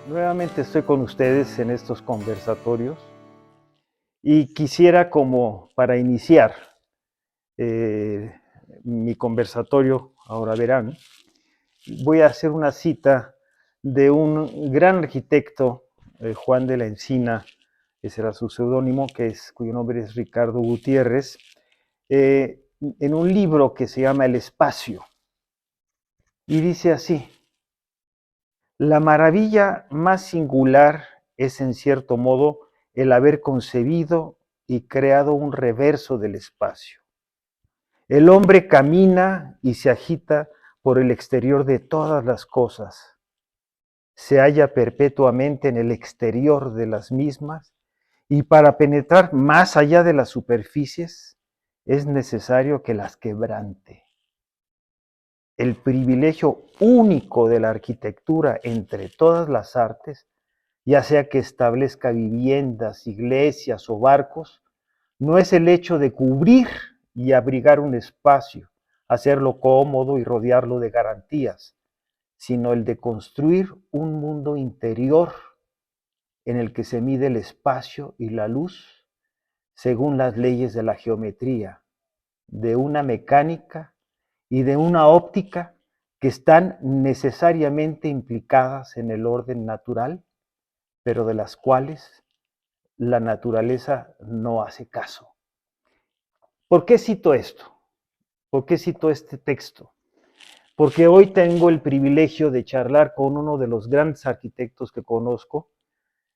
Nuevamente estoy con ustedes en estos conversatorios y quisiera, como para iniciar eh, mi conversatorio, ahora verán, voy a hacer una cita de un gran arquitecto, Juan de la Encina, ese era su seudónimo, cuyo nombre es Ricardo Gutiérrez, en un libro que se llama El Espacio. Y dice así: la maravilla más singular es, en cierto modo, el haber concebido y creado un reverso del espacio. El hombre camina y se agita por el exterior de todas las cosas, se halla perpetuamente en el exterior de las mismas, y para penetrar más allá de las superficies es necesario que las quebrante. El privilegio único de la arquitectura entre todas las artes, ya sea que establezca viviendas, iglesias o barcos, no es el hecho de cubrir y abrigar un espacio, hacerlo cómodo y rodearlo de garantías, sino el de construir un mundo interior en el que se mide el espacio y la luz según las leyes de la geometría, de una mecánica y de una óptica que están necesariamente implicadas en el orden natural, pero de las cuales la naturaleza no hace caso. ¿Por qué cito esto? ¿Por qué cito este texto? Porque hoy tengo el privilegio de charlar con uno de los grandes arquitectos que conozco,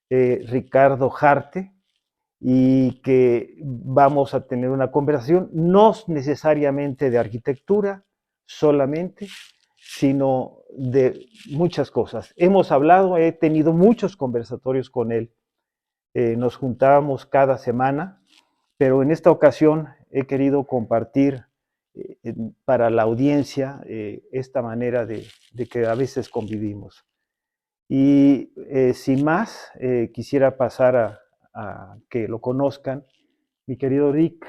Ricardo Jarte, y que vamos a tener una conversación no necesariamente de arquitectura solamente, sino de muchas cosas. Hemos hablado, he tenido muchos conversatorios con él, nos juntábamos cada semana, pero en esta ocasión he querido compartir para la audiencia esta manera de que a veces convivimos. Y sin más, quisiera pasar a que lo conozcan. Mi querido Rick,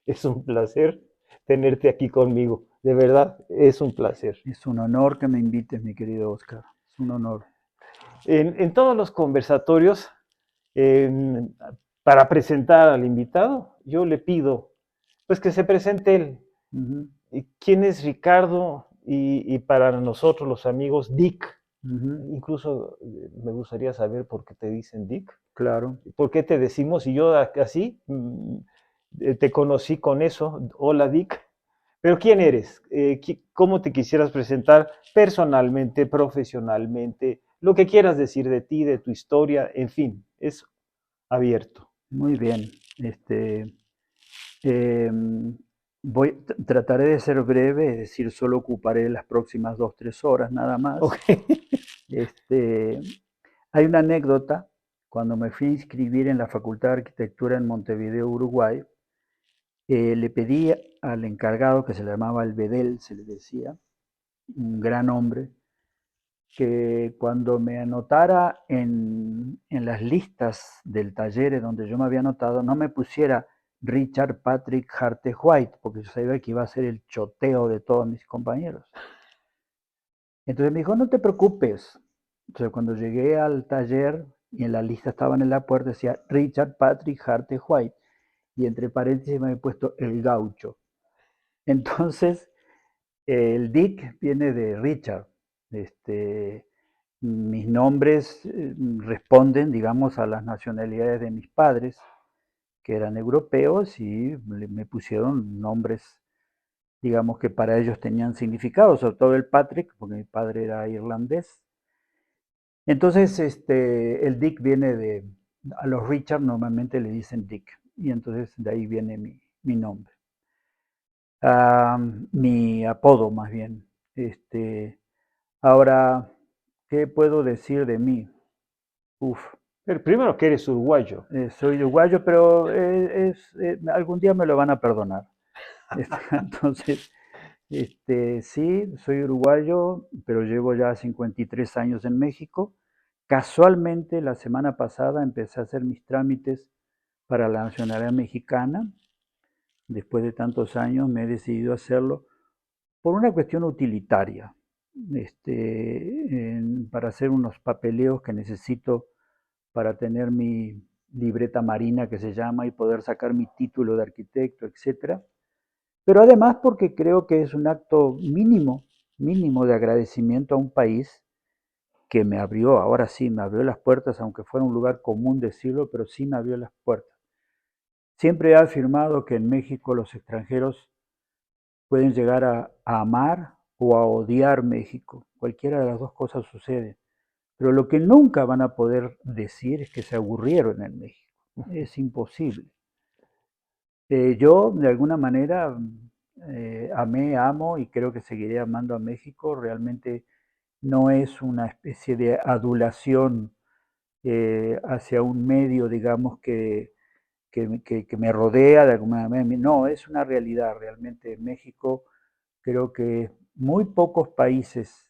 es un placer tenerte aquí conmigo. De verdad, es un placer. Es un honor que me invites, mi querido Oscar. Es un honor. En todos los conversatorios, eh, para presentar al invitado, yo le pido pues que se presente él. Ujú, ¿Quién es Ricardo? Y para nosotros los amigos, Dick. ujú, Incluso me gustaría saber por qué te dicen Dick. claro. ¿Por qué te decimos? Y yo así te conocí con eso. Hola Dick. Pero ¿quién eres? ¿Cómo te quisieras presentar personalmente, profesionalmente? Lo que quieras decir de ti, de tu historia, en fin, es abierto. Muy bien. Em, trataré de ser breve, es decir, solo ocuparé las próximas 2, 3 horas nada más. Ok. Este, Hay una anécdota. Cuando me fui a inscribir en la Facultad de Arquitectura en Montevideo, Uruguay, le pedí al encargado, que se le llamaba el Bedel, se le decía, un gran hombre, que cuando me anotara en las listas del taller donde yo me había anotado, no me pusiera Richard Patrick Harte White, porque yo sabía que iba a ser el choteo de todos mis compañeros. Entonces me dijo, no te preocupes. Entonces cuando llegué al taller y en la lista estaban en la puerta, decía Richard Patrick Harte White, y entre paréntesis me había puesto el gaucho. Entonces, el Dick viene de Richard. Este, Mis nombres responden, digamos, a las nacionalidades de mis padres, que eran europeos, y me pusieron nombres, digamos, que para ellos tenían significado, sobre todo el Patrick, porque mi padre era irlandés. Entonces, el Dick viene a los Richard normalmente le dicen Dick, y entonces de ahí viene mi nombre. Mi apodo más bien. Ahora, ¿qué puedo decir de mí? Uf, Pero primero que eres uruguayo. soy uruguayo, pero algún día me lo van a perdonar. Entonces, sí, soy uruguayo, pero llevo ya 53 años en México. Casualmente, la semana pasada empecé a hacer mis trámites para la nacionalidad mexicana. Después de tantos años me he decidido hacerlo por una cuestión utilitaria. para hacer unos papeleos que necesito para tener mi libreta marina que se llama y poder sacar mi título de arquitecto, etcétera. Pero además porque creo que es un acto mínimo, mínimo de agradecimiento a un país que me abrió, ahora sí, me abrió las puertas, aunque fuera un lugar común decirlo, pero sí me abrió las puertas. Siempre he afirmado que en México los extranjeros pueden llegar a amar o a odiar México. Cualquiera de las dos cosas sucede. Pero lo que nunca van a poder decir es que se aburrieron en México. Es imposible. Yo, de alguna manera, amé, amo y creo que seguiré amando a México. Realmente no es una especie de adulación hacia un medio, digamos, que me rodea de alguna manera. No, es una realidad. Realmente México, creo que muy pocos países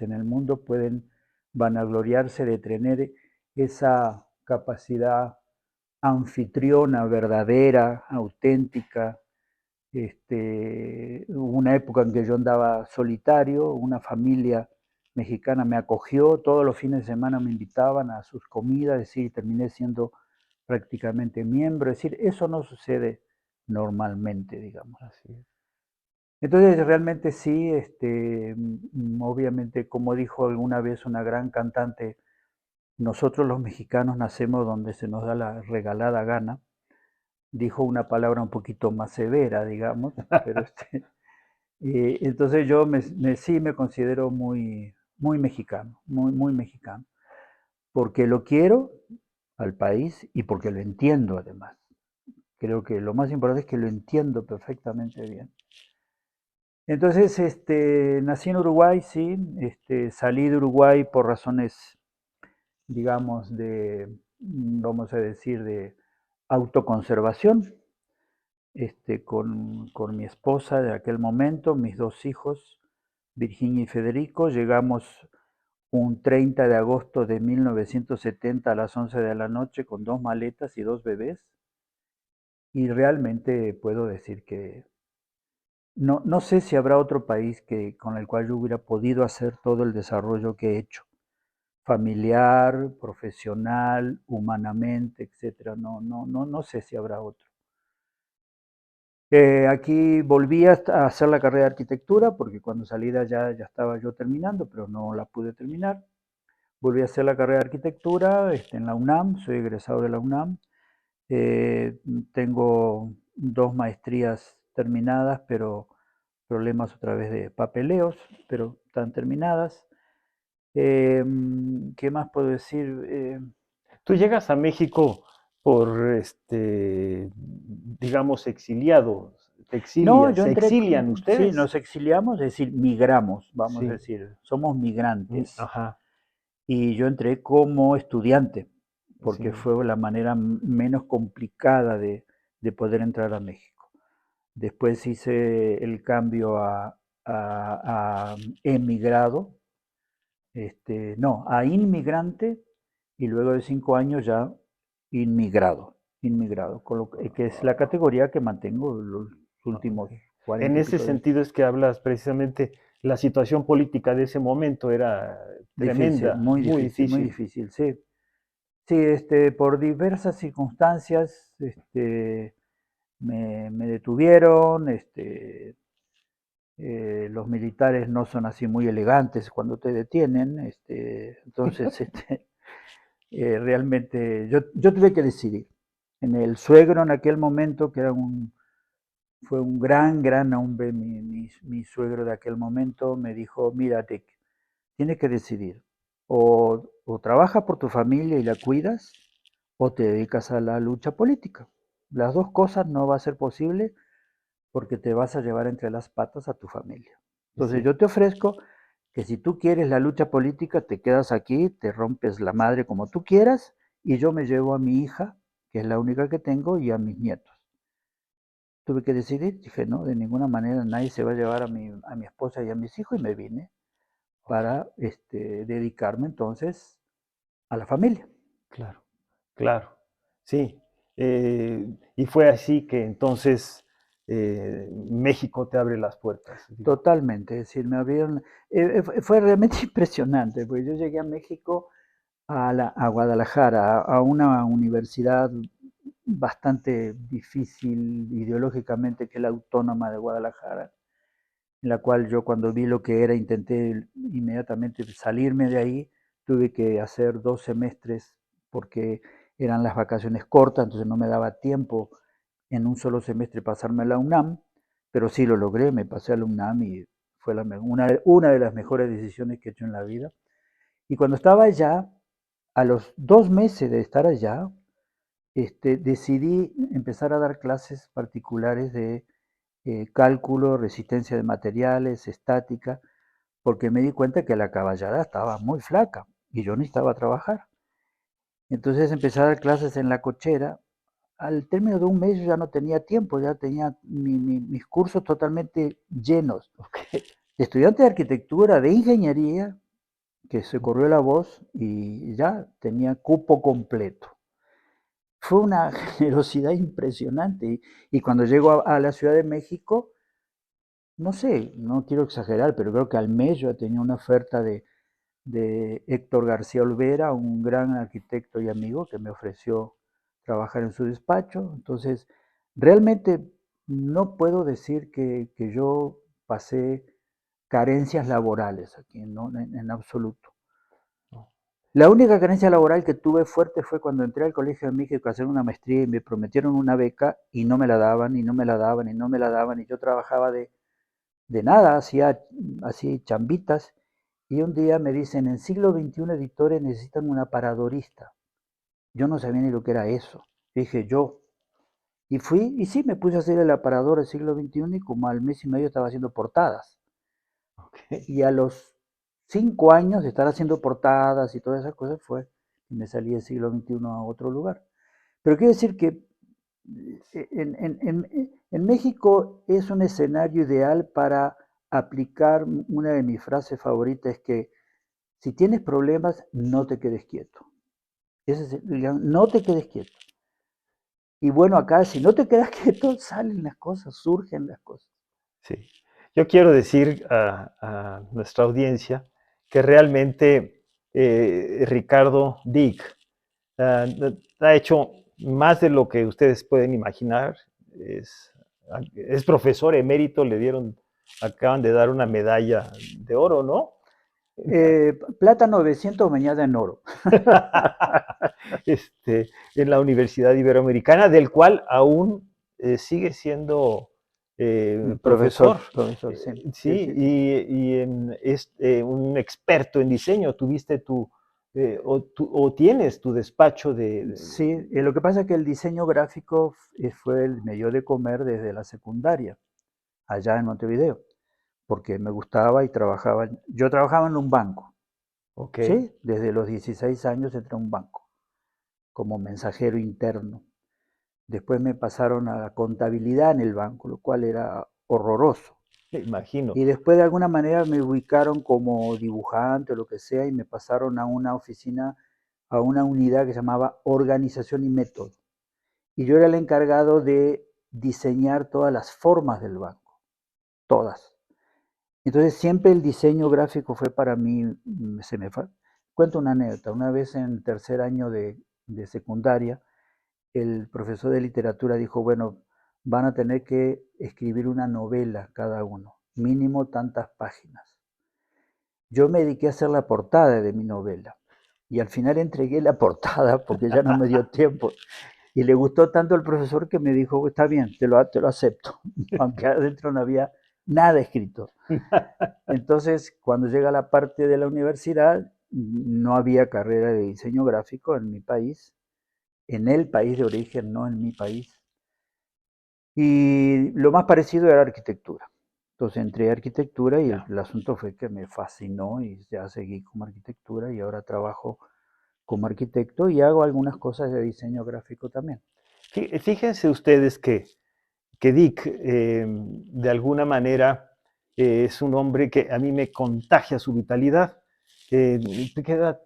en el mundo pueden vanagloriarse de tener esa capacidad anfitriona, verdadera, auténtica. Hubo una época en que yo andaba solitario, una familia mexicana me acogió, todos los fines de semana me invitaban a sus comidas, es decir, terminé siendo prácticamente miembro, es decir, eso no sucede normalmente, digamos. Así es. Entonces, realmente sí, obviamente, como dijo alguna vez una gran cantante, nosotros los mexicanos nacemos donde se nos da la regalada gana. Dijo una palabra un poquito más severa, digamos, pero entonces yo sí me considero muy, muy mexicano, muy, muy mexicano, porque lo quiero al país y porque lo entiendo además. Creo que lo más importante es que lo entiendo perfectamente bien. Entonces, nací en Uruguay, sí, salí de Uruguay por razones, digamos, vamos a decir, de autoconservación, con mi esposa de aquel momento, mis dos hijos, Virginia y Federico, llegamos un 30 de agosto de 1970 a las 11 de la noche con dos maletas y dos bebés, y realmente puedo decir que no sé si habrá otro país con el cual yo hubiera podido hacer todo el desarrollo que he hecho, familiar, profesional, humanamente, etcétera. No sé si habrá otro. Aquí volví a hacer la carrera de arquitectura, porque cuando salí de allá ya estaba yo terminando, pero no la pude terminar. Volví a hacer la carrera de arquitectura en la UNAM, soy egresado de la UNAM. Eh, Tengo dos maestrías terminadas, pero problemas otra vez de papeleos, pero están terminadas. ¿Qué más puedo decir? Tú llegas a México por, digamos, exiliado, te No, exilias, yo se entré, exilian sí, ustedes. nos exiliamos, es decir, migramos, vamos a Sí, decir, somos migrantes. ajá, Y yo entré como estudiante, porque sí, fue la manera menos complicada de poder entrar a México. Después hice el cambio a emigrado, no, a inmigrante, y luego de 5 años ya inmigrado, que es la categoría que mantengo los últimos ok. En 40 y ese pico de años. sentido es que hablas precisamente, la situación política de ese momento era Difícil, tremenda, muy muy difícil. difícil, sí. Sí, por diversas circunstancias, me detuvieron, los militares no son así muy elegantes cuando te detienen, entonces, realmente yo tuve que decidir. En el suegro en aquel momento, que fue un gran hombre, mi suegro de aquel momento, me dijo, mira, Dick, tienes que decidir, o trabajas por tu familia y la cuidas, o te dedicas a la lucha política. Las dos cosas no va a ser posible porque te vas a llevar entre las patas a tu familia. Entonces Sí, yo te ofrezco que si tú quieres la lucha política, te quedas aquí, te rompes la madre como tú quieras, y yo me llevo a mi hija, que es la única que tengo, y a mis nietos. Tuve que decidir, dije, no, de ninguna manera nadie se va a llevar a mi esposa y a mis hijos, y me vine ok, para dedicarme entonces a la familia. claro, claro, sí. Y fue así que entonces México te abre las puertas. Totalmente, es decir, me abrieron, fue realmente impresionante, porque yo llegué a México, a Guadalajara, a una universidad bastante difícil ideológicamente, que es la Autónoma de Guadalajara, en la cual yo cuando vi lo que era intenté inmediatamente salirme de ahí, tuve que hacer 2 semestres porque eran las vacaciones cortas, entonces no me daba tiempo en un solo semestre pasarme a la UNAM, pero sí lo logré, me pasé a la UNAM y fue una de las mejores decisiones que he hecho en la vida. Y cuando estaba allá, a los 2 meses de estar allá, decidí empezar a dar clases particulares de cálculo, resistencia de materiales, estática, porque me di cuenta que la caballada estaba muy flaca y yo necesitaba trabajar. Entonces empecé a dar clases en la cochera. Al término de un mes yo ya no tenía tiempo, ya tenía mis cursos totalmente llenos. Okay. De estudiante de arquitectura, de ingeniería, que se corrió la voz y ya tenía cupo completo. Fue una generosidad impresionante. Y cuando llego a la Ciudad de México, no sé, no quiero exagerar, pero creo que al mes yo tenía una oferta de Héctor García Olvera, un gran arquitecto y amigo que me ofreció trabajar en su despacho. Entonces, realmente no puedo decir que yo pasé carencias laborales aquí, no, en absoluto. La única carencia laboral que tuve fuerte fue cuando entré al Colegio de México a hacer una maestría y me prometieron una beca y no me la daban, y no me la daban, y no me la daban, y yo trabajaba de nada, hacía así chambitas, y un día me dicen, en siglo XXI editores necesitan un aparadorista. Yo no sabía ni lo que era eso. Dije yo, y fui, y sí, me puse a hacer el aparador del siglo XXI y como al mes y medio estaba haciendo portadas. Okay. Y a los 5 años de estar haciendo portadas y todas esas cosas fue y me salí del siglo XXI a otro lugar. Pero quiero decir que en México es un escenario ideal para aplicar una de mis frases favoritas, es que si tienes problemas, no te quedes quieto. No te quedes quieto. Y bueno, acá si no te quedas quieto, salen las cosas, surgen las cosas. Sí. Yo quiero decir a nuestra audiencia que realmente Ricardo Dick ha hecho más de lo que ustedes pueden imaginar. Es profesor emérito, acaban de dar una medalla de oro, ¿no? Plata 900, mañana en oro. En la Universidad Iberoamericana, del cual aún sigue siendo profesor. Profesor, sí. Sí, Sí. y es un experto en diseño. Tuviste o tienes tu despacho Sí, lo que pasa es que el diseño gráfico fue el medio de comer desde la secundaria, allá en Montevideo, porque me gustaba y trabajaba. Yo trabajaba en un banco, Ok. ¿sí? Desde los 16 años entré a un banco como mensajero interno. Después me pasaron a la contabilidad en el banco, lo cual era horroroso. Me imagino. Y después de alguna manera me ubicaron como dibujante o lo que sea y me pasaron a una oficina, a una unidad que se llamaba Organización y Método. Y yo era el encargado de diseñar todas las formas del banco, todas. Entonces siempre el diseño gráfico fue para mí, cuento una anécdota, una vez en tercer año de secundaria, el profesor de literatura dijo, bueno, van a tener que escribir una novela cada uno, mínimo tantas páginas. Yo me dediqué a hacer la portada de mi novela y al final entregué la portada porque ya no me dio tiempo. Y le gustó tanto al profesor que me dijo, está bien, te lo acepto, aunque adentro no había nada escrito. Entonces, cuando llega la parte de la universidad, no había carrera de diseño gráfico en mi país, en el país de origen, no en mi país. Y lo más parecido era arquitectura. Entonces entré a arquitectura y el asunto fue que me fascinó y ya seguí como arquitectura y ahora trabajo como arquitecto y hago algunas cosas de diseño gráfico también. Fíjense ustedes que Dick, de alguna manera, es un hombre que a mí me contagia su vitalidad. ¿Qué edad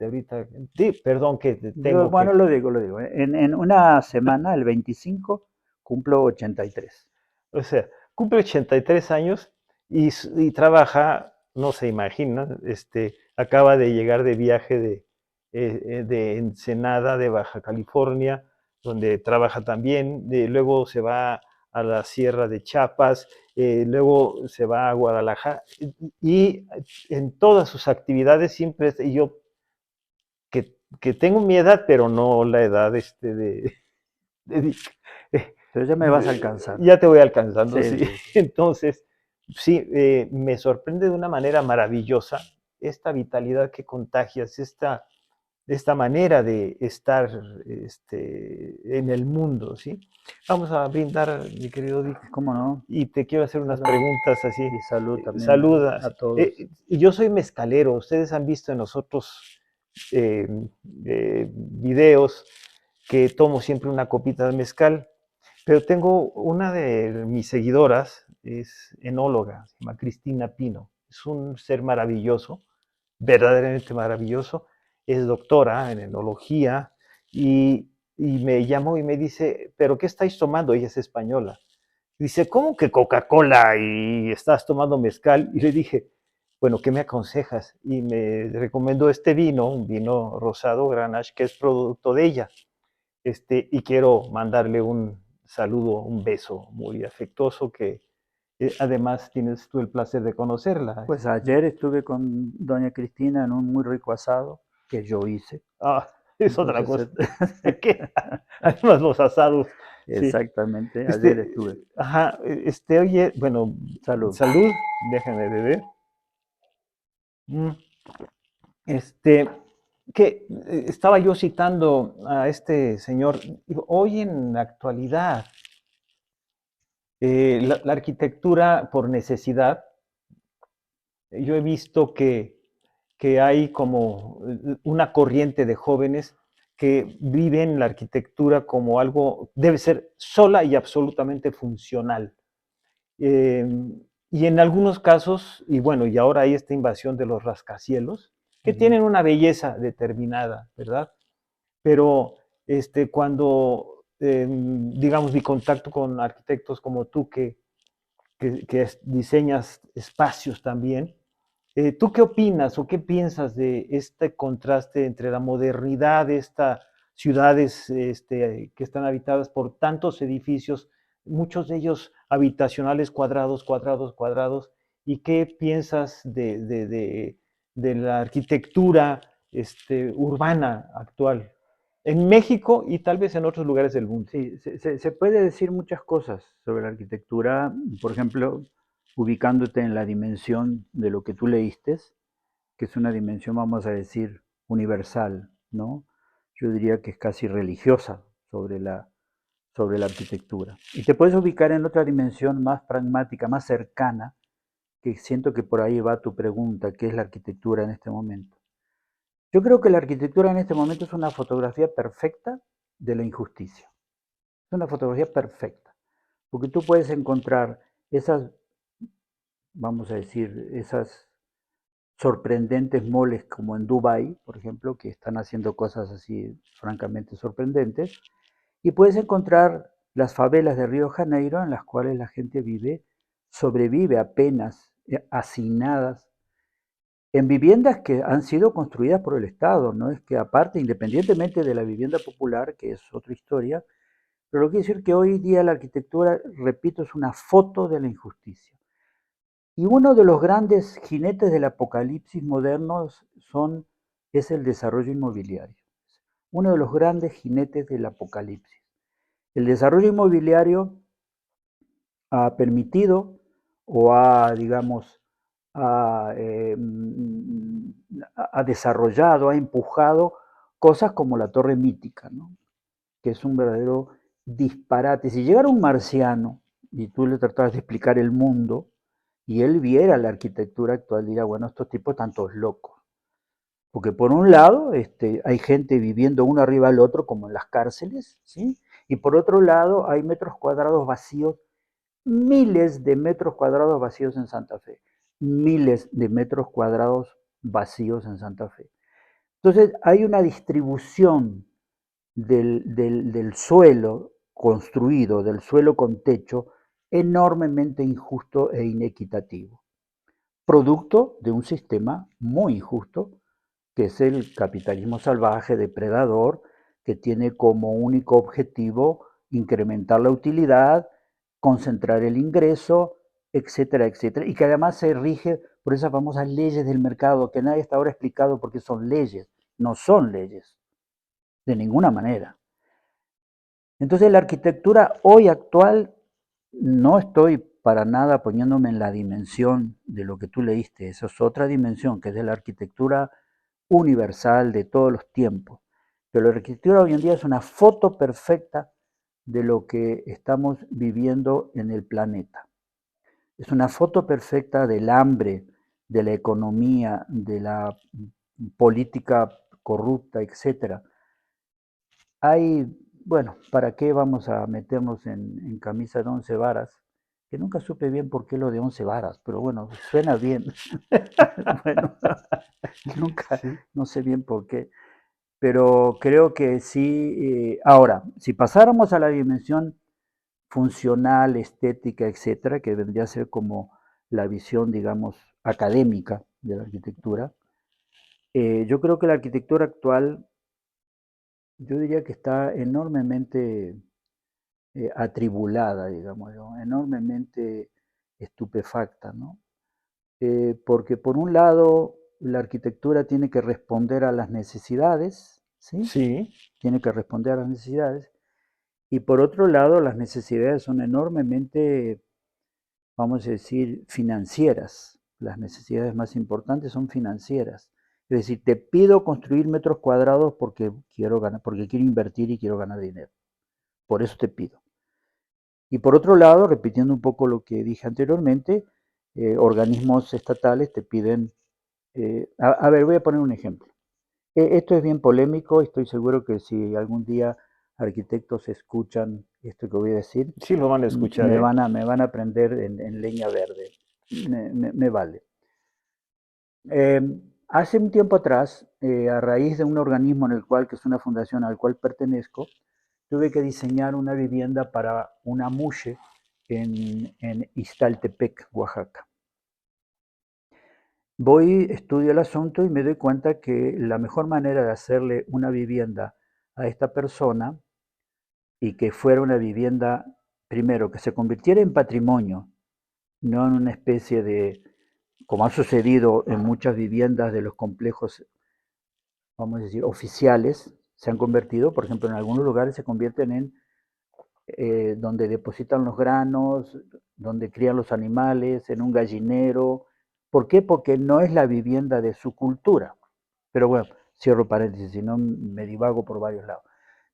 ahorita? Sí, perdón que tengo Bueno, que... lo digo. En una semana, el 25, cumplo 83. O sea, cumple 83 años y trabaja, no se imaginan, acaba de llegar de viaje de Ensenada, de Baja California, donde trabaja también, luego se va a la Sierra de Chiapas, luego se va a Guadalajara, y en todas sus actividades siempre, y yo que tengo mi edad, pero no la edad de, Pero ya me vas a alcanzar. ya te voy alcanzando, Sí, sí. sí, sí. Entonces, sí, me sorprende de una manera maravillosa esta vitalidad que contagias, esta manera de estar en el mundo, ¿sí? Vamos a brindar, mi querido Dick, ¿Cómo no? y te quiero hacer unas Salud. preguntas así. Y salud también a Saludas. todos. Yo soy mezcalero, ustedes han visto en nosotros eh, videos que tomo siempre una copita de mezcal, pero tengo una de mis seguidoras, es enóloga, se llama Cristina Pino, es un ser maravilloso, verdaderamente maravilloso, es doctora en enología y me llamó y me dice, ¿pero qué estáis tomando? Ella es española. Dice, ¿cómo que Coca-Cola y estás tomando mezcal? Y le dije, bueno, ¿qué me aconsejas? Y me recomendó este vino, un vino rosado Grenache, que es producto de ella. Y quiero mandarle un saludo, un beso muy afectuoso, que además tienes tú el placer de conocerla. Pues ayer estuve con doña Cristina en un muy rico asado que yo hice. Ah, es otra Entonces, cosa. Que además los asados, sí. exactamente, ayer estuve. Ajá, oye, bueno, Salud. salud, déjame beber. Mm, Este, que estaba yo citando a este señor, digo, hoy en la actualidad, la arquitectura por necesidad, yo he visto que hay como una corriente de jóvenes que viven la arquitectura como algo, debe ser sola y absolutamente funcional. Eh, y en algunos casos, y bueno, y ahora hay esta invasión de los rascacielos, que Ujú. tienen una belleza determinada, ¿verdad? Pero cuando, digamos, mi contacto con arquitectos como tú, que diseñas espacios también, ¿tú qué opinas o qué piensas de este contraste entre la modernidad de estas ciudades que están habitadas por tantos edificios, muchos de ellos habitacionales cuadrados, cuadrados, cuadrados? ¿Y qué piensas de la arquitectura urbana actual en México y tal vez en otros lugares del mundo? Sí, se puede decir muchas cosas sobre la arquitectura, por ejemplo, ubicándote en la dimensión de lo que tú leíste, que es una dimensión, vamos a decir, universal, ¿no? Yo diría que es casi religiosa sobre la arquitectura. Y te puedes ubicar en otra dimensión más pragmática, más cercana, que siento que por ahí va tu pregunta, ¿qué es la arquitectura en este momento? Yo creo que la arquitectura en este momento es una fotografía perfecta de la injusticia. Es una fotografía perfecta, porque tú puedes encontrar esas, vamos a decir, esas sorprendentes moles como en Dubai, por ejemplo, que están haciendo cosas así francamente sorprendentes, y puedes encontrar las favelas de Río de Janeiro en las cuales la gente sobrevive apenas, hacinadas, en viviendas que han sido construidas por el Estado, no es que aparte, independientemente de la vivienda popular, que es otra historia, pero lo que quiere decir que hoy día la arquitectura, repito, es una foto de la injusticia. Y uno de los grandes jinetes del apocalipsis modernos es el desarrollo inmobiliario. Uno de los grandes jinetes del apocalipsis. El desarrollo inmobiliario ha permitido o ha, digamos, ha, ha desarrollado, ha empujado cosas como la Torre Mítica, ¿no? Que es un verdadero disparate. Si llegara un marciano y tú le tratabas de explicar el mundo y él viera la arquitectura actual, diría, bueno, estos tipos están todos locos. Porque por un lado hay gente viviendo uno arriba del otro, como en las cárceles, ¿sí? Y por otro lado hay metros cuadrados vacíos, miles de metros cuadrados vacíos en Santa Fe, miles de metros cuadrados vacíos en Santa Fe. Entonces hay una distribución del suelo construido, del suelo con techo, enormemente injusto e inequitativo, producto de un sistema muy injusto, que es el capitalismo salvaje, depredador, que tiene como único objetivo incrementar la utilidad, concentrar el ingreso, etcétera, etcétera, y que además se rige por esas famosas leyes del mercado que nadie hasta ahora ha explicado por qué son leyes. No son leyes, de ninguna manera. Entonces la arquitectura hoy actual, no estoy para nada poniéndome en la dimensión de lo que tú leíste, esa es otra dimensión, que es de la arquitectura universal de todos los tiempos. Pero la arquitectura hoy en día es una foto perfecta de lo que estamos viviendo en el planeta. Es una foto perfecta del hambre, de la economía, de la política corrupta, etcétera. Hay, bueno, ¿para qué vamos a meternos en camisa de 11 varas? Que nunca supe bien por qué lo de 11 varas, pero bueno, suena bien. Bueno, nunca, Sí. no sé bien por qué. Pero creo que sí. Ahora, si pasáramos a la dimensión funcional, estética, etcétera, que vendría a ser como la visión, digamos, académica de la arquitectura, yo creo que la arquitectura actual, yo diría que está enormemente atribulada, digamos, enormemente estupefacta, ¿no? Porque por un lado la arquitectura tiene que responder a las necesidades, ¿sí? Sí, Tiene que responder a las necesidades, y por otro lado las necesidades son enormemente, vamos a decir, financieras. Las necesidades más importantes son financieras. Es decir, te pido construir metros cuadrados porque quiero ganar, porque quiero invertir y quiero ganar dinero. Por eso te pido. Y por otro lado, repitiendo un poco lo que dije anteriormente, organismos estatales te piden, a ver, voy a poner un ejemplo. Esto es bien polémico, estoy seguro que si algún día arquitectos escuchan esto que voy a decir, sí lo van a escuchar, ¿eh? me van a prender en leña verde. Me vale. Hace un tiempo atrás, a raíz de un organismo en el cual, que es una fundación al cual pertenezco, tuve que diseñar una vivienda para una mushe en Ixtaltepec, Oaxaca. Voy, estudio el asunto y me doy cuenta que la mejor manera de hacerle una vivienda a esta persona y que fuera una vivienda, primero, que se convirtiera en patrimonio, no en una especie de, como ha sucedido en muchas viviendas de los complejos, vamos a decir, oficiales, se han convertido, por ejemplo, en algunos lugares se convierten en donde depositan los granos, donde crían los animales, en un gallinero. ¿Por qué? Porque no es la vivienda de su cultura. Pero bueno, cierro paréntesis, si no me divago por varios lados.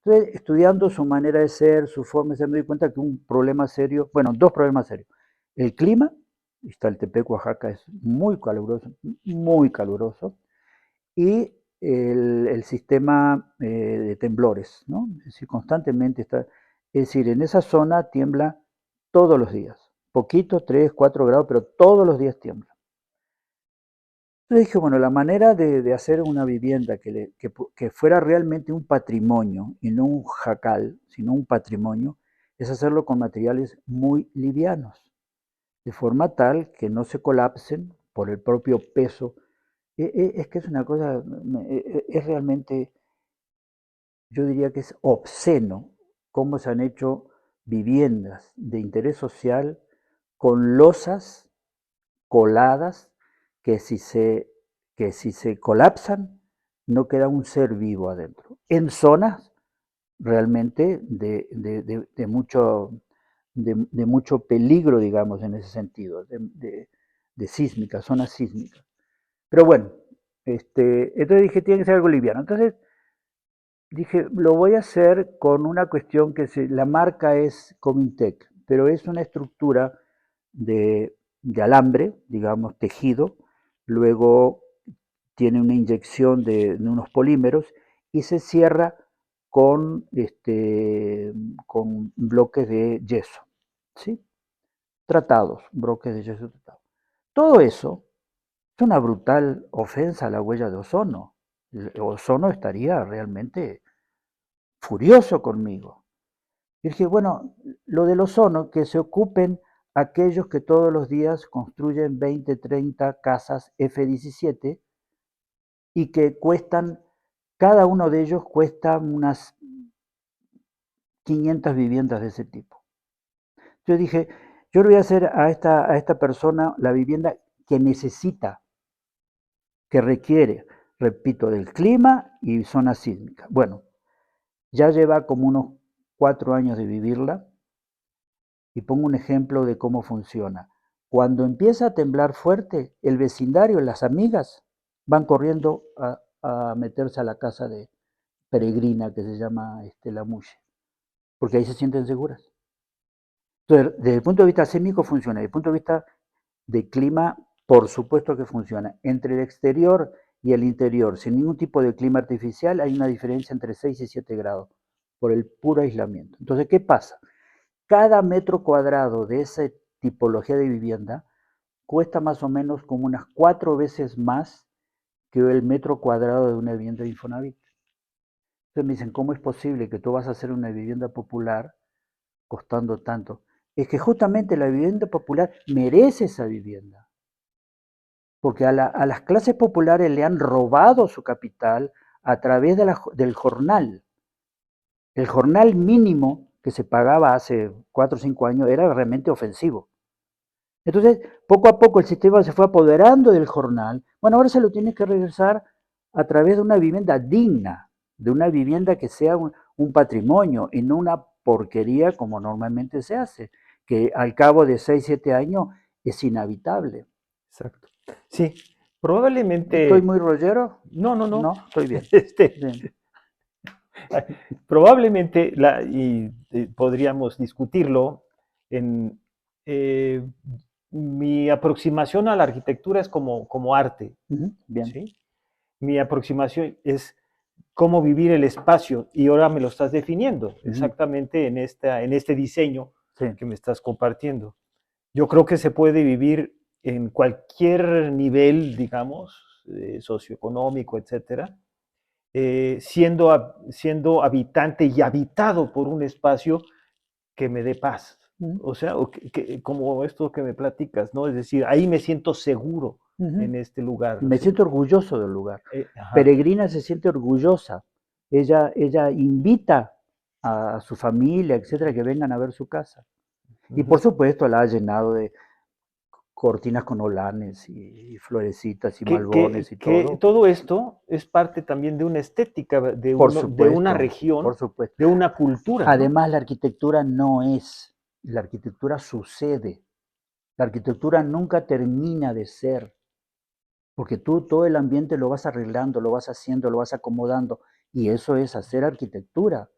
Entonces, estudiando su manera de ser, su forma de ser, me doy cuenta que un problema serio, bueno, dos problemas serios. El clima, Ixtaltepec, Oaxaca, es muy caluroso, y el sistema de temblores, ¿no? Es decir, constantemente está, es decir, en esa zona tiembla todos los días, poquito, 3, 4 grados, pero todos los días tiembla. Entonces dije, bueno, la manera de hacer una vivienda que fuera realmente un patrimonio, y no un jacal, sino un patrimonio, es hacerlo con materiales muy livianos, de forma tal que no se colapsen por el propio peso. Es que es una cosa, es realmente, yo diría que es obsceno cómo se han hecho viviendas de interés social con losas coladas que si se, que si se colapsan no queda un ser vivo adentro. En zonas realmente de mucho peligro, digamos, en ese sentido, de sísmica, zonas sísmicas. Pero bueno, entonces dije, tiene que ser algo liviano. Entonces dije, lo voy a hacer con una cuestión la marca es Comintec, pero es una estructura de alambre, digamos, tejido, luego tiene una inyección de unos polímeros y se cierra con bloques de yeso, ¿sí? Tratados, bloques de yeso tratados. Todo eso es una brutal ofensa a la huella de ozono. El ozono estaría realmente furioso conmigo. Y dije, bueno, lo del ozono, que se ocupen aquellos que todos los días construyen 20, 30 casas F-17 y que cuestan, cada uno de ellos cuesta unas 500 viviendas de ese tipo. Yo dije, yo le voy a hacer a esta persona la vivienda que necesita, que requiere, repito, del clima y zona sísmica. Bueno, ya lleva como unos 4 años de vivirla y pongo un ejemplo de cómo funciona. Cuando empieza a temblar fuerte, el vecindario, las amigas, van corriendo a meterse a la casa de peregrina que se llama La Muche, porque ahí se sienten seguras. Entonces, desde el punto de vista sísmico funciona, desde el punto de vista de clima, por supuesto que funciona. Entre el exterior y el interior, sin ningún tipo de clima artificial, hay una diferencia entre 6 y 7 grados por el puro aislamiento. Entonces, ¿qué pasa? Cada metro cuadrado de esa tipología de vivienda cuesta más o menos como unas 4 veces más que el metro cuadrado de una vivienda de Infonavit. Entonces me dicen, ¿cómo es posible que tú vas a hacer una vivienda popular costando tanto? Es que justamente la vivienda popular merece esa vivienda, porque a las clases populares le han robado su capital a través del jornal. El jornal mínimo que se pagaba hace 4 o 5 años era realmente ofensivo. Entonces, poco a poco el sistema se fue apoderando del jornal. Bueno, ahora se lo tiene que regresar a través de una vivienda digna, de una vivienda que sea un patrimonio y no una porquería como normalmente se hace, que al cabo de 6, 7 años es inhabitable. Exacto. Sí, ¿Estoy probablemente, muy rollero? no, no, no, No, estoy bien. Bien. probablemente, podríamos discutirlo en eh, mi aproximación a la arquitectura es como arte, Bien. ¿sí? Mi aproximación es cómo vivir el espacio y ahora me lo estás definiendo exactamente en este diseño Sí. que me estás compartiendo. Yo creo que se puede vivir en cualquier nivel, digamos, socioeconómico, etcétera, siendo habitante y habitado por un espacio que me dé paz. O sea, como esto que me platicas, ¿no? Es decir, ahí me siento seguro en este lugar. Me ¿sí? siento orgulloso del lugar. Ajá. Peregrina se siente orgullosa. Ella invita a su familia, etcétera, que vengan a ver su casa. Y por supuesto la ha llenado de cortinas con olanes y florecitas y malbones y Que todo. todo esto es parte también de una estética, Por de una supuesto, región, por supuesto. de una cultura, ¿no? Además, la arquitectura no es, la arquitectura sucede. La arquitectura nunca termina de ser, porque tú todo el ambiente lo vas arreglando, lo vas haciendo, lo vas acomodando, y eso es hacer arquitectura.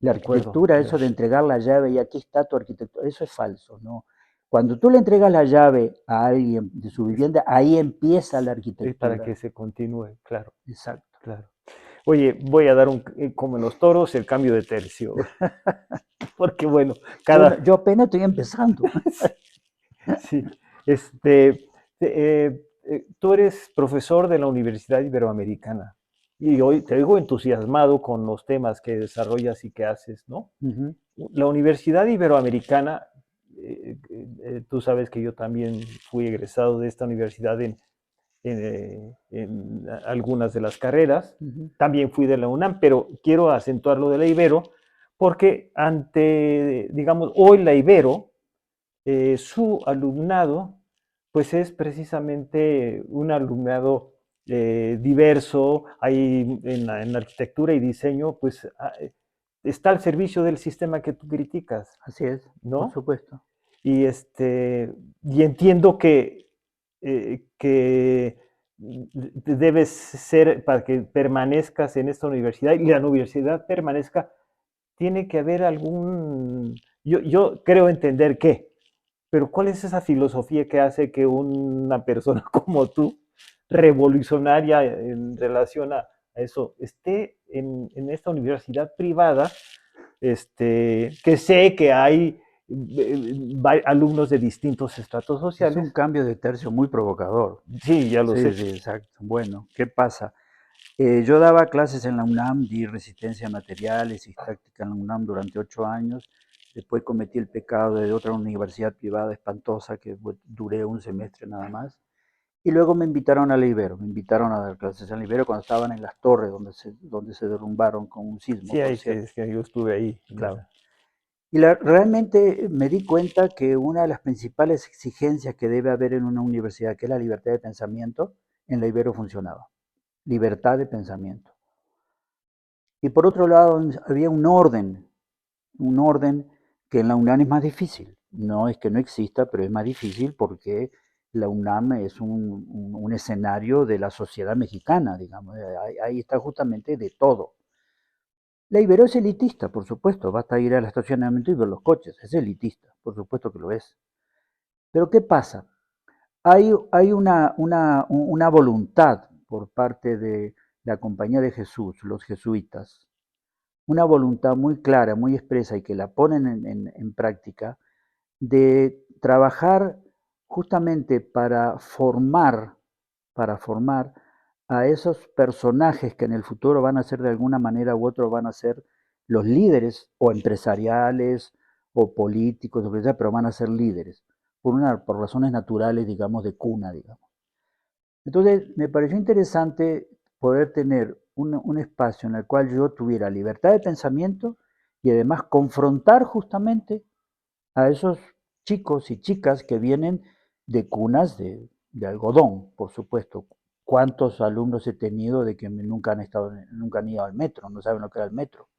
La De acuerdo. arquitectura, eso de entregar la llave y aquí está tu arquitectura, eso es falso, ¿no? Cuando tú le entregas la llave a alguien de su vivienda, ahí empieza la Es para arquitectura. que se continúe, claro, Exacto. claro. Oye, voy a dar como en los toros, el cambio de tercio. Porque bueno, Yo apenas estoy empezando. Sí, tú eres profesor de la Universidad Iberoamericana y hoy te digo entusiasmado con los temas que desarrollas y que haces, ¿no? Ujú. La Universidad Iberoamericana, tú sabes que yo también fui egresado de esta universidad en algunas de las carreras, Ujú. también fui de la UNAM, pero quiero acentuar lo de la Ibero porque digamos, hoy la Ibero, su alumnado, pues es precisamente un alumnado diverso, hay en arquitectura y diseño, pues está al servicio del sistema que tú criticas, Así es, por ¿no? supuesto. Y entiendo que debes ser, para que permanezcas en esta universidad y la universidad permanezca, tiene que haber yo creo entender pero ¿cuál es esa filosofía que hace que una persona como tú, revolucionaria en relación a eso, esté en esta universidad privada, que sé que hay alumnos de distintos estratos Es un sociales? cambio de tercio muy provocador. Sí, ya lo Sí, sé. sí, exacto. Bueno, ¿qué pasa? Yo daba clases en la UNAM, di resistencia a materiales y táctica en la UNAM durante 8 años. Después cometí el pecado de otra universidad privada espantosa que duré un semestre nada más. Y luego me invitaron a la Ibero, me invitaron a dar clases en la Ibero cuando estaban en las torres donde se derrumbaron con un sismo, Sí, por hay cierto. que yo estuve ahí. Claro. Y realmente me di cuenta que una de las principales exigencias que debe haber en una universidad, que es la libertad de pensamiento, en la Ibero funcionaba. Libertad de pensamiento. Y por otro lado, había un orden que en la UNAM es más difícil. No es que no exista, pero es más difícil porque la UNAM es un escenario de la sociedad mexicana, digamos. Ahí está justamente de todo. La Ibero es elitista, por supuesto. Basta ir al estacionamiento y ver los coches. Es elitista, por supuesto que lo es. Pero ¿qué pasa? Hay una voluntad por parte de la Compañía de Jesús, los jesuitas, una voluntad muy clara, muy expresa y que la ponen en práctica, de trabajar justamente para formar a esos personajes que en el futuro van a ser de alguna manera u otra, van a ser los líderes o empresariales o políticos, o que sea, pero van a ser líderes, por razones naturales, digamos, de cuna, digamos. Entonces, me pareció interesante poder tener un espacio en el cual yo tuviera libertad de pensamiento y además confrontar justamente a esos chicos y chicas que vienen de cunas de algodón, por supuesto. ¿Cuántos alumnos he tenido de que nunca han ido al metro, no saben lo que era el metro?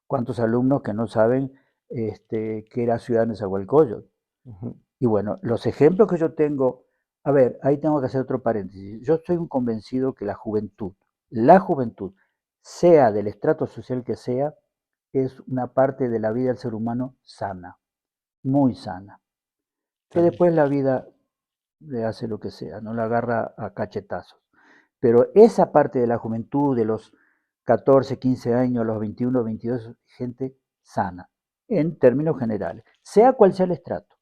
¿Cuántos alumnos que no saben qué era Ciudad Nezahualcóyotl? Ujú. Y bueno, los ejemplos que yo tengo, a ver, ahí tengo que hacer otro paréntesis. Yo estoy un convencido que la juventud, sea del estrato social que sea, es una parte de la vida del ser humano sana, muy sana. Que Sí. después la vida le hace lo que sea, no la agarra a cachetazos. Pero esa parte de la juventud, de los 14, 15 años, los 21, 22, gente sana, en términos generales, sea cual sea el estrato,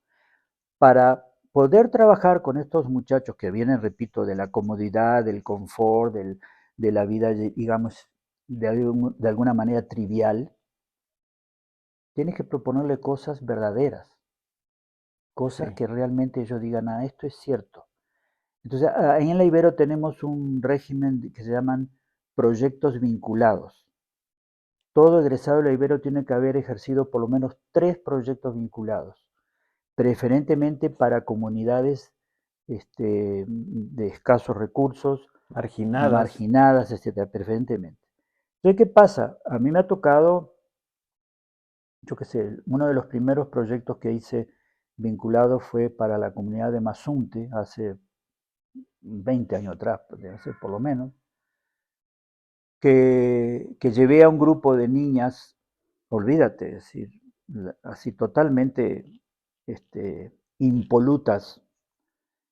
para poder trabajar con estos muchachos que vienen, repito, de la comodidad, del confort, de la vida, digamos, de alguna manera trivial, tienes que proponerle cosas verdaderas, cosas Sí. que realmente ellos digan, ah, esto es cierto. Entonces, ahí en la Ibero tenemos un régimen que se llaman proyectos vinculados. Todo egresado de la Ibero tiene que haber ejercido por lo menos 3 proyectos vinculados, preferentemente para comunidades de escasos recursos, Marginadas. marginadas, etcétera, preferentemente. Entonces, ¿qué pasa? A mí me ha tocado, yo qué sé, uno de los primeros proyectos que hice vinculado fue para la comunidad de Mazunte, hace 20 años atrás, debe ser por lo menos, que llevé a un grupo de niñas, olvídate, es decir, así totalmente impolutas.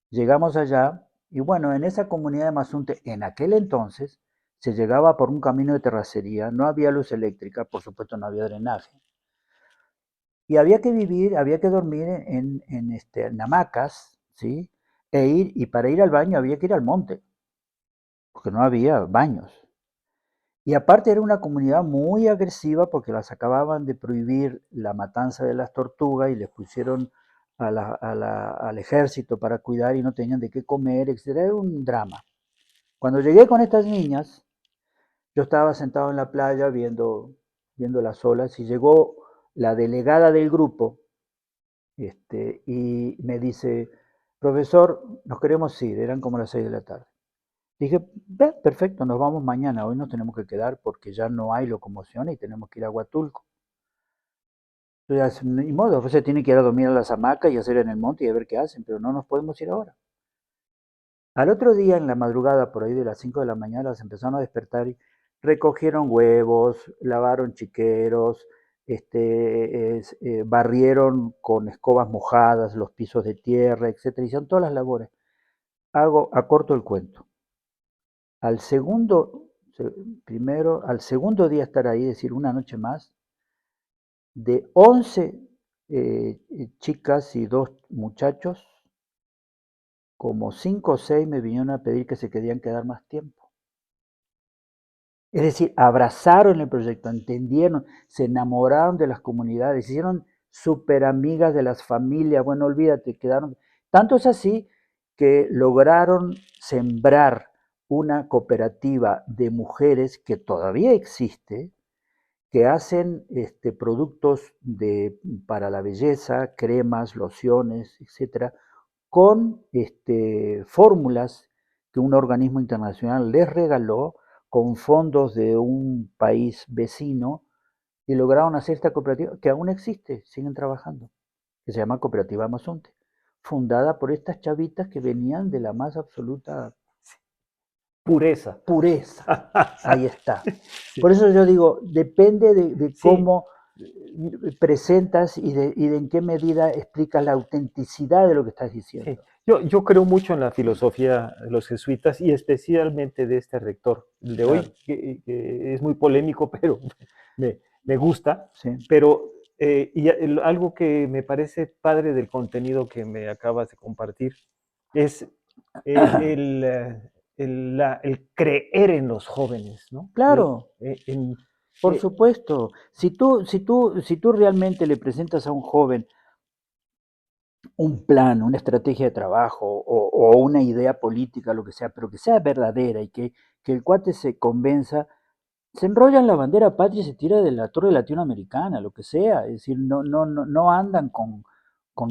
Llegamos allá y bueno, en esa comunidad de Mazunte, en aquel entonces, se llegaba por un camino de terracería, no había luz eléctrica, por supuesto no había drenaje. Y había que dormir en hamacas, ¿sí? Y para ir al baño había que ir al monte, porque no había baños. Y aparte era una comunidad muy agresiva porque las acababan de prohibir la matanza de las tortugas y les pusieron al ejército para cuidar y no tenían de qué comer, etcétera. Era un drama. Cuando llegué con estas niñas, yo estaba sentado en la playa viendo las olas y llegó la delegada del grupo y me dice, profesor, nos queremos ir, eran como las 6 de la tarde. Dije, perfecto, nos vamos mañana, hoy nos tenemos que quedar porque ya no hay locomoción y tenemos que ir a Huatulco. Entonces, ni modo, pues se tiene que ir a dormir a las hamacas y hacer en el monte y a ver qué hacen, pero no nos podemos ir ahora. Al otro día, en la madrugada, por ahí de las 5 de la mañana, las empezaron a despertar y recogieron huevos, lavaron chiqueros, barrieron con escobas mojadas los pisos de tierra, etcétera, hicieron todas las labores. Acorto el cuento. Al segundo, al segundo día estar ahí, es decir, una noche más, de 11 chicas y 2 muchachos, como 5 o 6 me vinieron a pedir que se querían quedar más tiempo. Es decir, abrazaron el proyecto, entendieron, se enamoraron de las comunidades, se hicieron súper amigas de las familias, bueno, olvídate, quedaron. Tanto es así que lograron sembrar una cooperativa de mujeres que todavía existe, que hacen productos para la belleza, cremas, lociones, etcétera, con fórmulas que un organismo internacional les regaló con fondos de un país vecino y lograron hacer esta cooperativa que aún existe, siguen trabajando, que se llama Cooperativa Amazonte, fundada por estas chavitas que venían de la más absoluta Pureza. pureza. Ahí está. Sí, Por eso yo digo, depende de sí, cómo presentas y de en qué medida explicas la autenticidad de lo que estás sí. diciendo. Yo creo mucho en la filosofía de los jesuitas y especialmente de este rector, el de Claro, hoy, que es muy polémico, pero me gusta. sí. Pero algo que me parece padre del contenido que me acabas de compartir es el creer en los jóvenes, ¿no? Claro, En, por eh, supuesto. Si tú realmente le presentas a un joven un plan, una estrategia de trabajo o una idea política, lo que sea, pero que sea verdadera y que el cuate se convenza, se enrollan la bandera patria y se tira de la torre latinoamericana, lo que sea. Es decir, no andan con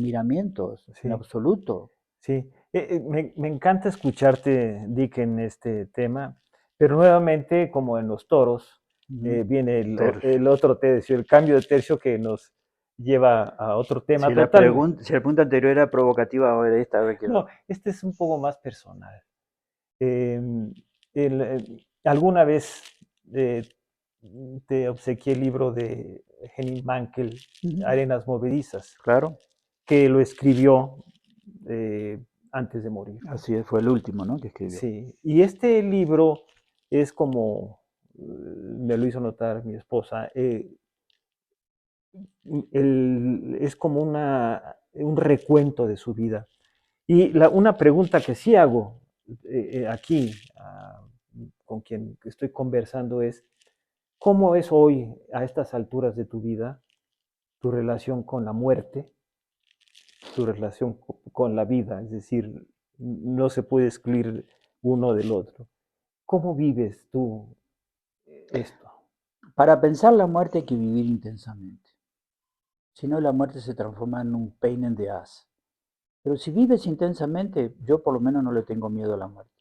miramientos, en sí. absoluto. Sí, me encanta escucharte, Dick, en este tema, pero nuevamente, como en los toros, Ujú. viene Tercio. el otro tercio, el cambio de tercio que nos lleva a otro tema Si la total. pregunta, si la pregunta anterior era provocativa, ahora esta vez No, quiero. este es un poco más personal. Eh, alguna vez eh, te obsequié el libro de Henning Mankell, Ujú. Arenas Movedizas, Claro, que lo escribió eh, antes de morir. así es, fue el último, ¿no? Que escribió. Sí, y este libro es como, me lo hizo notar mi esposa, es como un recuento de su vida. Y una pregunta que sí hago aquí con quien estoy conversando es, ¿cómo es hoy, a estas alturas de tu vida, tu relación con la muerte, tu relación con la vida? Es decir, no se puede excluir uno del otro. ¿Cómo vives tú esto? Para pensar la muerte hay que vivir intensamente. Si no, la muerte se transforma en un pain in the ass. Pero si vives intensamente, yo por lo menos no le tengo miedo a la muerte.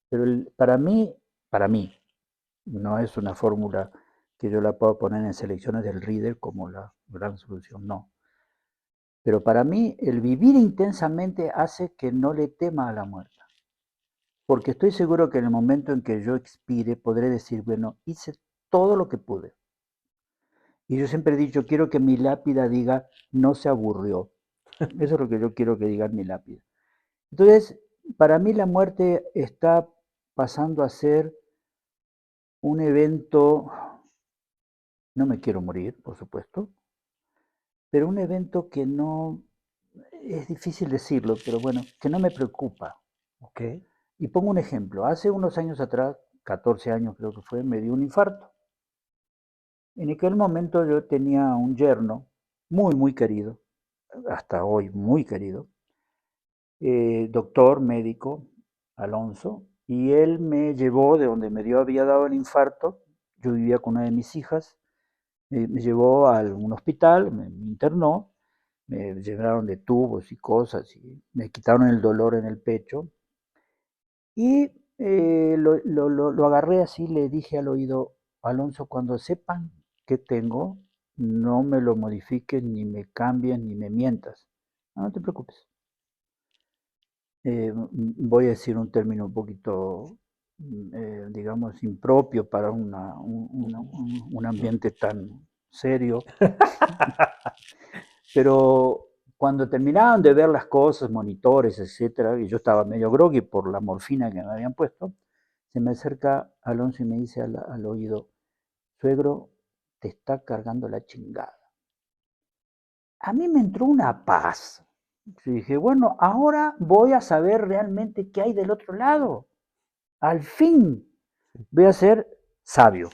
Pero para mí, no es una fórmula que yo la pueda poner en selecciones del reader como la gran solución, no. Pero para mí, el vivir intensamente hace que no le tema a la muerte. Porque estoy seguro que en el momento en que yo expire, podré decir, bueno, hice todo lo que pude. Y yo siempre he dicho, quiero que mi lápida diga, no se aburrió. Eso es lo que yo quiero que diga en mi lápida. Entonces, para mí la muerte está pasando a ser un evento, no me quiero morir, por supuesto, pero un evento que no, es difícil decirlo, pero bueno, que no me preocupa. Ok, Y pongo un ejemplo, hace unos años atrás, 14 años creo que fue, me dio un infarto. En aquel momento yo tenía un yerno muy, muy querido, hasta hoy muy querido, doctor, médico, Alonso, y él me llevó de donde había dado el infarto, yo vivía con una de mis hijas, me llevó a un hospital, me internó, me llenaron de tubos y cosas, y me quitaron el dolor en el pecho, y lo agarré así, le dije al oído, Alonso, cuando sepan qué tengo, no me lo modifiquen, ni me cambien, ni me mientas. No te preocupes. Voy a decir un término un poquito, digamos, impropio para un ambiente tan serio, pero cuando terminaron de ver las cosas, monitores, etcétera, y yo estaba medio groggy por la morfina que me habían puesto, se me acerca Alonso y me dice al oído, suegro, te está cargando la chingada. A mí me entró una paz. Yo dije, bueno, ahora voy a saber realmente qué hay del otro lado. Al fin voy a ser sabio.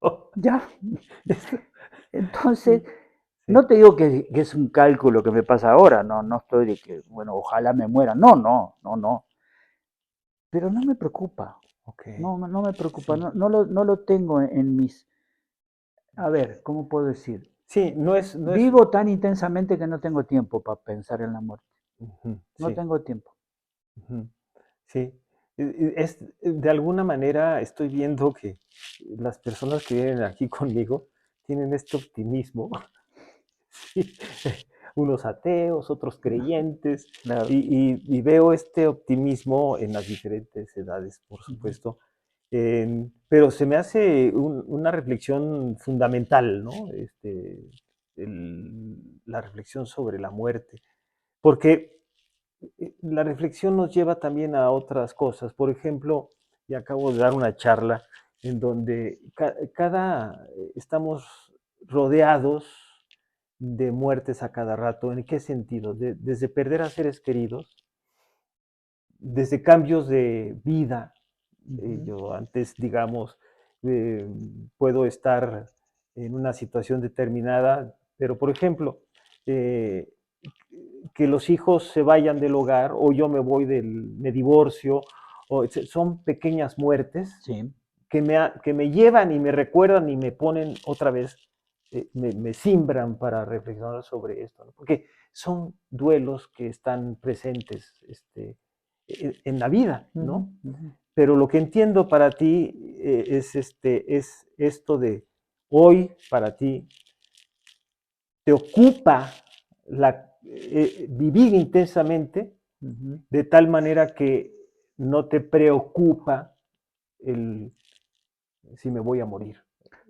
Oh, ¿Ya? esto- Entonces, sí, no te digo que es un cálculo que me pasa ahora, no estoy de que, bueno, ojalá me muera. No. Pero no me preocupa, ok, no me preocupa, sí. no lo tengo en mis... A ver, ¿cómo puedo decir? Sí, no es, Vivo tan intensamente que no tengo tiempo para pensar en la muerte. ujú, No sí, tengo tiempo. ujú, sí. De alguna manera estoy viendo que las personas que vienen aquí conmigo tienen este optimismo. Sí, unos ateos, otros creyentes, Claro. y veo este optimismo en las diferentes edades, por Ujú. supuesto. Pero se me hace una reflexión fundamental, ¿no? La reflexión sobre la muerte, porque la reflexión nos lleva también a otras cosas. Por ejemplo, y acabo de dar una charla en donde estamos rodeados de muertes a cada rato. ¿En qué sentido? Desde perder a seres queridos, desde cambios de vida. Ujú. Yo antes, digamos, eh, puedo estar en una situación determinada, pero por ejemplo, eh, que los hijos se vayan del hogar o yo me divorcio, son pequeñas muertes Sí. que me llevan y me recuerdan y me ponen otra vez, me simbran para reflexionar sobre esto, ¿no? Porque son duelos que están presentes en la vida, Ujú, ¿no? ujú. Pero lo que entiendo para ti es esto de hoy, para ti, te ocupa vivir intensamente Ujú. de tal manera que no te preocupa el si me voy a morir.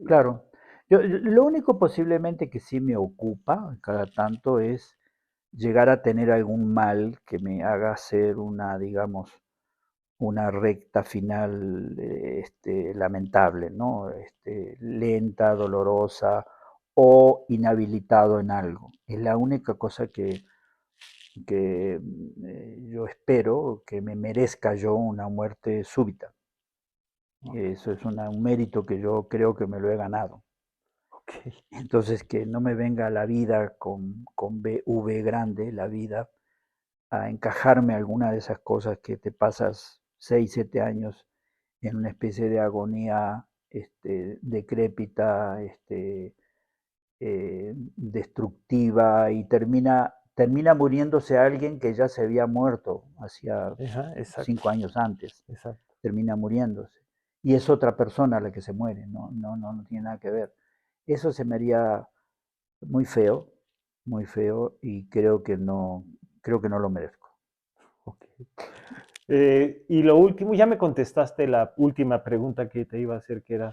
Claro. Lo único posiblemente que sí me ocupa cada tanto es llegar a tener algún mal que me haga hacer una, digamos, una recta final lamentable, ¿no? Lenta, dolorosa o inhabilitado en algo. Es la única cosa que yo espero que me merezca yo una muerte súbita. Ok, Eso es un mérito que yo creo que me lo he ganado. ok. Entonces, que no me venga la vida con V grande, la vida, a encajarme alguna de esas cosas que te pasas 6 7 años en una especie de agonía decrépita, destructiva, y termina muriéndose alguien que ya se había muerto hacía Ajá, exacto, 5 años antes, exacto. termina muriéndose. Y es otra persona la que se muere, no tiene nada que ver. Eso se me haría muy muy feo, y creo que no lo merezco. Ok. Y lo último, ya me contestaste la última pregunta que te iba a hacer, que era,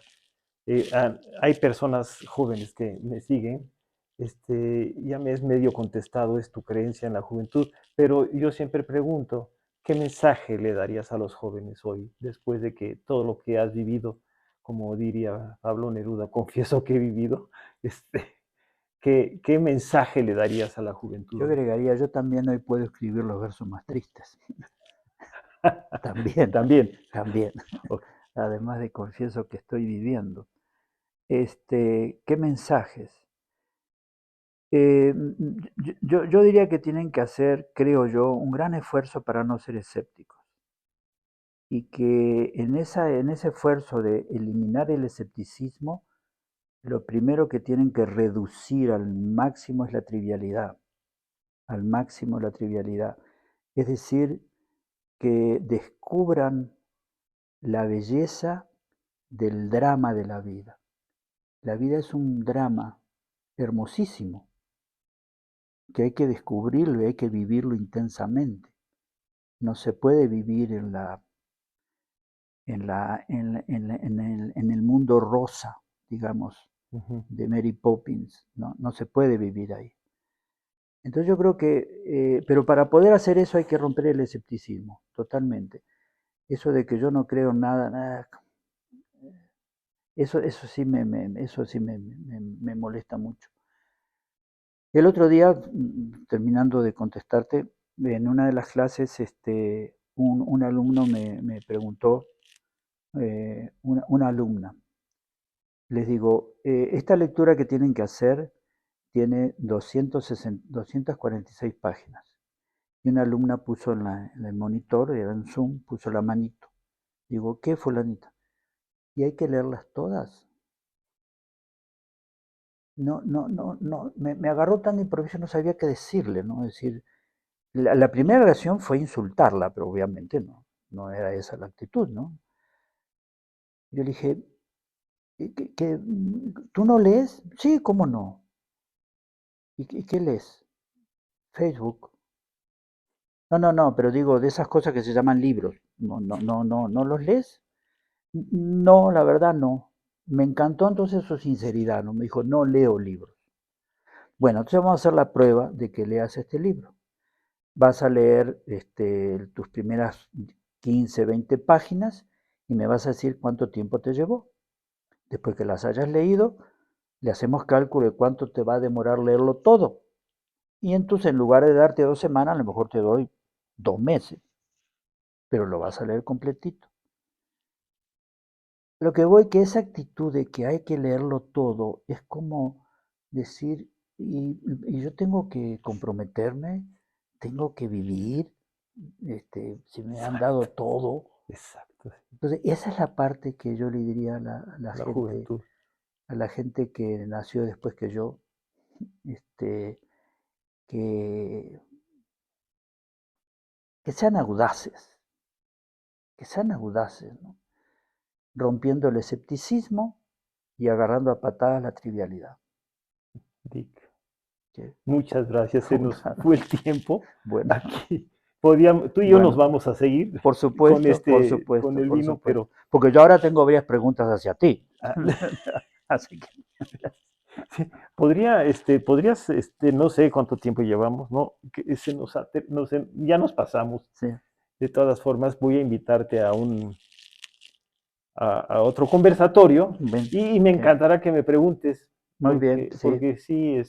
hay personas jóvenes que me siguen, ya me es medio contestado, es tu creencia en la juventud, pero yo siempre pregunto, ¿qué mensaje le darías a los jóvenes hoy, después de que todo lo que has vivido, como diría Pablo Neruda, confieso que he vivido, ¿qué mensaje le darías a la juventud Yo hoy? agregaría, yo también hoy puedo escribir los versos más tristes. También, También. también. Ok. Además de confieso que estoy viviendo. ¿Qué mensajes? Yo diría que tienen que hacer, creo yo, un gran esfuerzo para no ser escépticos. Y que en ese esfuerzo de eliminar el escepticismo, lo primero que tienen que reducir al máximo es la trivialidad, al máximo la trivialidad. Es decir, que descubran la belleza del drama de la vida. La vida es un drama hermosísimo, que hay que descubrirlo y hay que vivirlo intensamente. No se puede vivir en el mundo rosa, digamos, Ujú. de Mary Poppins. No se puede vivir ahí. Entonces yo creo que, pero para poder hacer eso hay que romper el escepticismo, totalmente. Eso de que yo no creo en nada, eso sí me molesta mucho. El otro día, terminando de contestarte, en una de las clases, un alumno me preguntó, una alumna. Les digo, esta lectura que tienen que hacer tiene 246 páginas. Y una alumna puso en el monitor, era en Zoom, puso la manito. Digo, ¿qué, fulanita? Y hay que leerlas todas. No, me agarró tan de improviso, no sabía qué decirle, ¿no? Es decir, la primera reacción fue insultarla, pero obviamente no era esa la actitud, ¿no? Yo le dije, ¿tú no lees? Sí, ¿cómo no? ¿Y qué lees? Facebook. No, pero digo, de esas cosas que se llaman libros. ¿No los lees? No, la verdad no. Me encantó entonces su sinceridad, ¿no? Me dijo, no leo libros. Bueno, entonces vamos a hacer la prueba de que leas este libro. Vas a leer tus primeras 15, 20 páginas y me vas a decir cuánto tiempo te llevó. Después que las hayas leído, le hacemos cálculo de cuánto te va a demorar leerlo todo. Y entonces en lugar de darte 2 semanas, a lo mejor te doy 2 meses, pero lo vas a leer completito. Lo que voy que esa actitud de que hay que leerlo todo es como decir, y yo tengo que comprometerme, tengo que vivir, si me han dado Exacto, todo. exacto. Entonces, esa es la parte que yo le diría La juventud. a la gente que nació después que yo, este, que, que sean audaces, ¿no? Rompiendo el escepticismo y agarrando a patadas la trivialidad. Dick, Que muchas gracias. Se nos una- fue el tiempo. Bueno, Aquí podíamos, tú y yo nos bueno, vamos a seguir por con supuesto, por con supuesto, el por vino, supuesto. pero Porque yo ahora tengo varias preguntas hacia ti. ah, Así que, sí, podrías, no sé cuánto tiempo llevamos, ¿no? Que se nos, ya nos pasamos. sí, De todas formas, voy a invitarte a otro conversatorio ven, y me que- encantará que me preguntes, muy bien, sí. porque sí,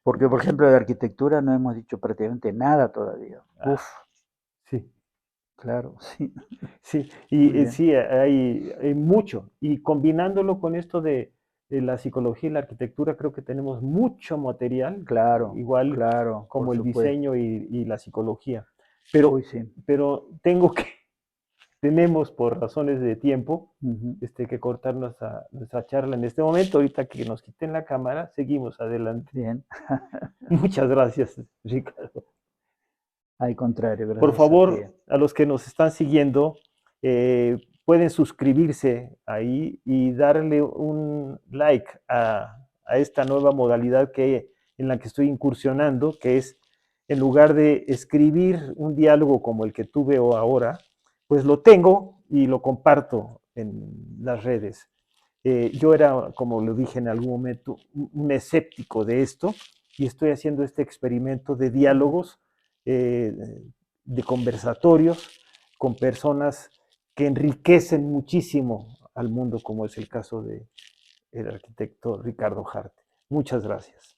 Porque, por ejemplo, de arquitectura no hemos dicho prácticamente nada todavía. Uf, sí, claro, sí. sí, Muy y bien. sí, hay mucho. Y combinándolo con esto de la psicología y la arquitectura, creo que tenemos mucho material, Claro, igual claro, por como el supuesto. diseño y la psicología. Uy, Pero, sí. pero tenemos por razones de tiempo Ujú. que cortar nuestra charla en este momento. Ahorita que nos quiten la cámara, seguimos adelante. Bien. Muchas gracias, Ricardo. Al contrario, Por gracias a ti. favor, a los que nos están siguiendo, pueden suscribirse ahí y darle un like a esta nueva modalidad en la que estoy incursionando, que es, en lugar de escribir un diálogo como el que tuve ahora, pues lo tengo y lo comparto en las redes. Yo era, como lo dije en algún momento, un escéptico de esto y estoy haciendo este experimento de diálogos, eh, de conversatorios con personas que enriquecen muchísimo al mundo, como es el caso del arquitecto Ricardo Hart. Muchas gracias.